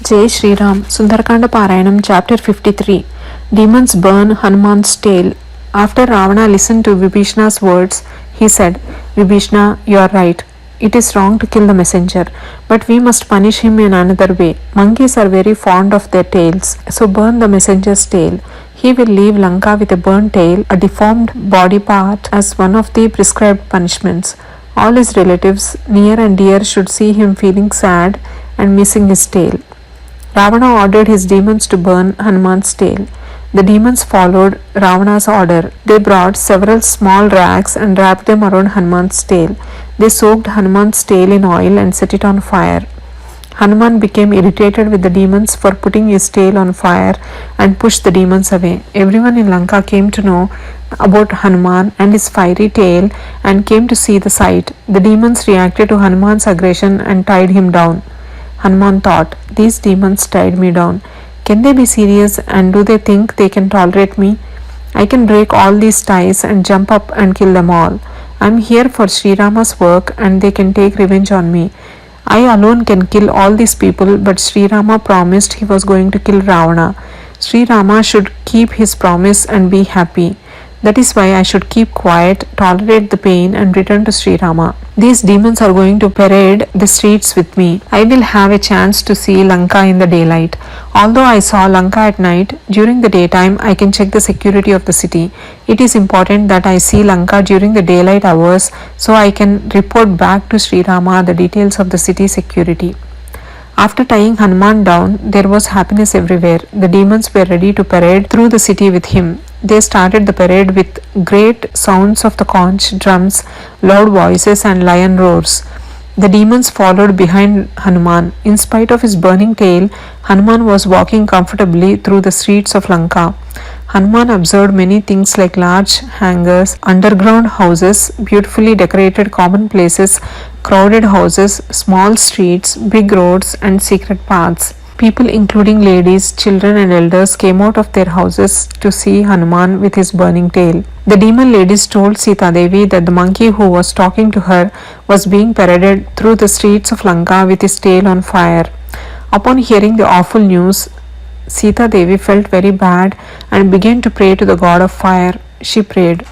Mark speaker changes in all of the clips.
Speaker 1: Jai Shri Ram, Sundarakanda Parayanam, Chapter 53. Demons burn Hanuman's tail. After Ravana listened to Vibhishana's words, he said, Vibhishana, you are right. It is wrong to kill the messenger, but we must punish him in another way. Monkeys are very fond of their tails, so burn the messenger's tail. He will leave Lanka with a burnt tail, a deformed body part, as one of the prescribed punishments. All his relatives, near and dear, should see him feeling sad and missing his tail. Ravana ordered his demons to burn Hanuman's tail. The demons followed Ravana's order. They brought several small rags and wrapped them around Hanuman's tail. They soaked Hanuman's tail in oil and set it on fire. Hanuman became irritated with the demons for putting his tail on fire and pushed the demons away. Everyone in Lanka came to know about Hanuman and his fiery tail and came to see the sight. The demons reacted to Hanuman's aggression and tied him down. Hanuman thought, these demons tied me down. Can they be serious, and do they think they can tolerate me? I can break all these ties and jump up and kill them all. I am here for Sri Rama's work and they can take revenge on me. I alone can kill all these people, but Sri Rama promised he was going to kill Ravana. Sri Rama should keep his promise and be happy. That is why I should keep quiet, tolerate the pain and return to Sri Rama. These demons are going to parade the streets with me. I will have a chance to see Lanka in the daylight. Although I saw Lanka at night, during the daytime I can check the security of the city. It is important that I see Lanka during the daylight hours so I can report back to Sri Rama the details of the city security. After tying Hanuman down, there was happiness everywhere. The demons were ready to parade through the city with him. They started the parade with great sounds of the conch, drums, loud voices and lion roars. The demons followed behind Hanuman. In spite of his burning tail, Hanuman was walking comfortably through the streets of Lanka. Hanuman observed many things like large hangars, underground houses, beautifully decorated common places, crowded houses, small streets, big roads and secret paths. People including ladies, children and elders came out of their houses to see Hanuman with his burning tail. The demon ladies told Sita Devi that the monkey who was talking to her was being paraded through the streets of Lanka with his tail on fire. Upon hearing the awful news, Sita Devi felt very bad and began to pray to the god of fire. She prayed,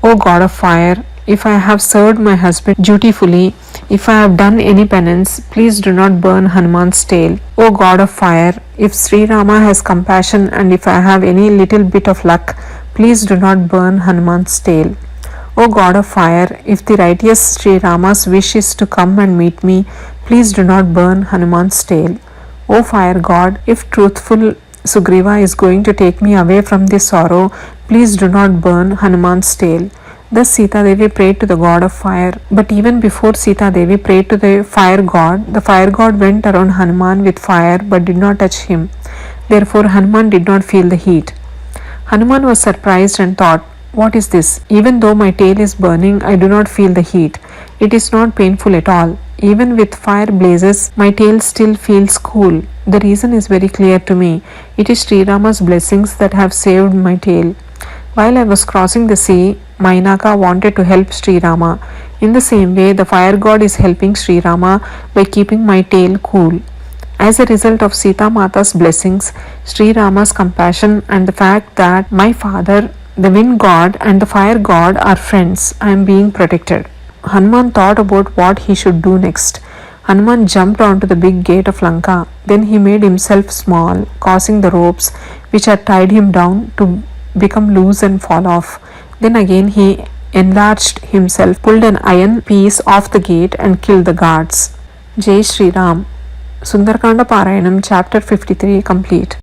Speaker 1: O god of fire, if I have served my husband dutifully, if I have done any penance, please do not burn Hanuman's tail. O god of fire, if Sri Rama has compassion and if I have any little bit of luck, please do not burn Hanuman's tail. O god of fire, if the righteous Sri Rama's wish is to come and meet me, please do not burn Hanuman's tail. O fire god, if truthful Sugriva is going to take me away from this sorrow, please do not burn Hanuman's tail. Thus Sita Devi prayed to the god of fire. But even before Sita Devi prayed to the fire god went around Hanuman with fire but did not touch him. Therefore Hanuman did not feel the heat. Hanuman was surprised and thought, what is this? Even though my tail is burning, I do not feel the heat. It is not painful at all. Even with fire blazes, my tail still feels cool. The reason is very clear to me. It is Sri Rama's blessings that have saved my tail. While I was crossing the sea, Mainaka wanted to help Sri Rama. In the same way, the fire god is helping Sri Rama by keeping my tail cool. As a result of Sita Mata's blessings, Sri Rama's compassion and the fact that my father, the wind god and the fire god are friends, I am being protected. Hanuman thought about what he should do next. Hanuman jumped onto the big gate of Lanka. Then he made himself small, causing the ropes which had tied him down to become loose and fall off. Then again he enlarged himself, pulled an iron piece off the gate and killed the guards. Jai Shri Ram. Sundarakanda Parayanam, Chapter 53 complete.